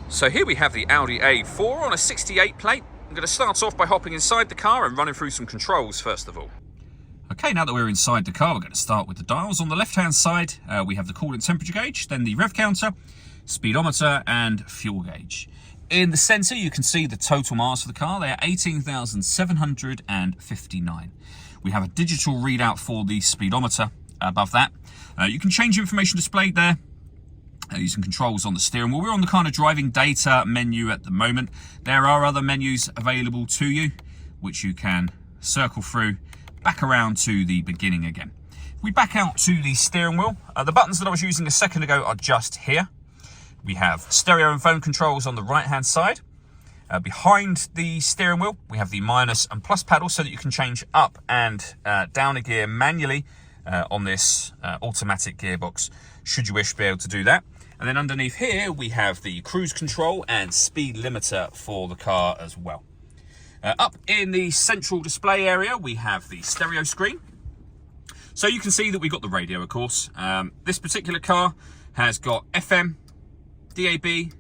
So here we have the Audi A4 on a 68 plate. I'm going to start off by hopping inside the car and running through some controls first of all. Okay, now that we're inside the car, we're going to start with the dials. On the left-hand side, we have the coolant temperature gauge, then the rev counter, speedometer, and fuel gauge. In the centre, you can see the total miles for the car. They are 18,759. We have a digital readout for the speedometer above that. You can change information displayed there using controls on the steering wheel. We're on the kind of driving data menu at the moment. There are other menus available to you, which you can circle through back around to the beginning again. If we back out to the steering wheel, the buttons that I was using a second ago are just here. We have stereo and phone controls on the right hand side. Behind the steering wheel, we have the minus and plus paddle so that you can change up and down a gear manually on this automatic gearbox, should you wish to be able to do that. And then underneath here, we have the cruise control and speed limiter for the car as well. Up in the central display area, we have the stereo screen. So you can see that we've got the radio, of course. This particular car has got FM, DAB,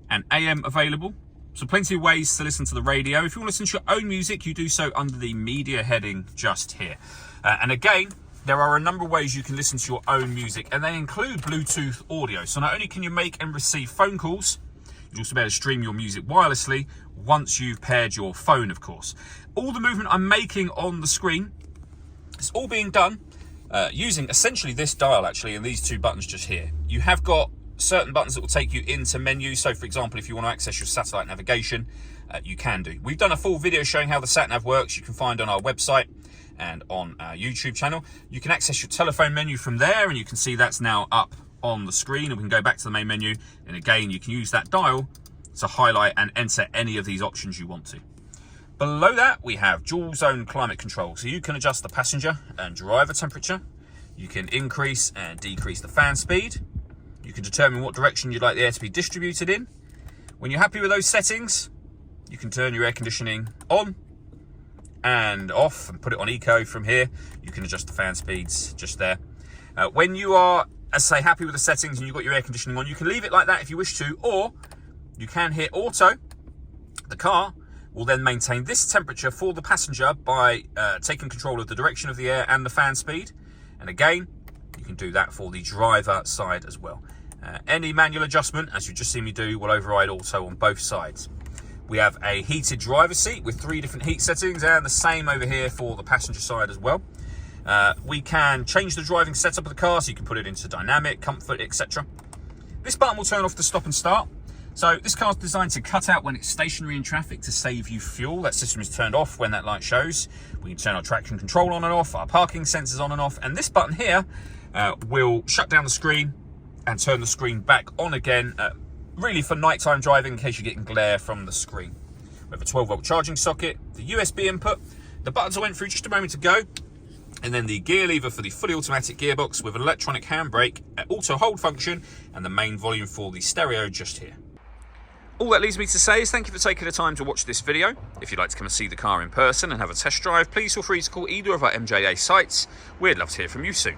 and AM available. So plenty of ways to listen to the radio. If you want to listen to your own music, you do so under the media heading just here. And again, there are a number of ways you can listen to your own music, and they include Bluetooth audio. So not only can you make and receive phone calls, you'll also be able to stream your music wirelessly once you've paired your phone, of course. All the movement I'm making on the screen is all being done using essentially this dial, actually, and these two buttons just here. You have got certain buttons that will take you into menus. So, for example, if you want to access your satellite navigation, you can do. We've done a full video showing how the sat-nav works. You can find on our website and on our YouTube channel. You can access your telephone menu from there, and you can see that's now up on the screen, and we can go back to the main menu, and again you can use that dial to highlight and enter any of these options you want to. Below that, we have dual zone climate control, so you can adjust the passenger and driver temperature. You can increase and decrease the fan speed. You can determine what direction you'd like the air to be distributed in. When you're happy with those settings, you can turn your air conditioning on and off and put it on eco from here. You can adjust the fan speeds just there. When you are, as I say, happy with the settings and you've got your air conditioning on, you can leave it like that if you wish to, or you can hit auto. The car will then maintain this temperature for the passenger by taking control of the direction of the air and the fan speed. And again, you can do that for the driver side as well. Any manual adjustment, as you just seen me do, will override auto on both sides. We have a heated driver's seat with 3 different heat settings, and the same over here for the passenger side as well. We can change the driving setup of the car, so you can put it into dynamic, comfort, etc. This button will turn off the stop and start. So this car's designed to cut out when it's stationary in traffic to save you fuel. That system is turned off when that light shows. We can turn our traction control on and off, our parking sensors on and off, and this button here will shut down the screen and turn the screen back on again, really for nighttime driving in case you're getting glare from the screen. We have a 12-volt charging socket, the USB input, the buttons I went through just a moment ago, and then the gear lever for the fully automatic gearbox with an electronic handbrake, auto hold function, and the main volume for the stereo just here. All that leaves me to say is thank you for taking the time to watch this video. If you'd like to come and see the car in person and have a test drive, please feel free to call either of our MJA sites. We'd love to hear from you soon.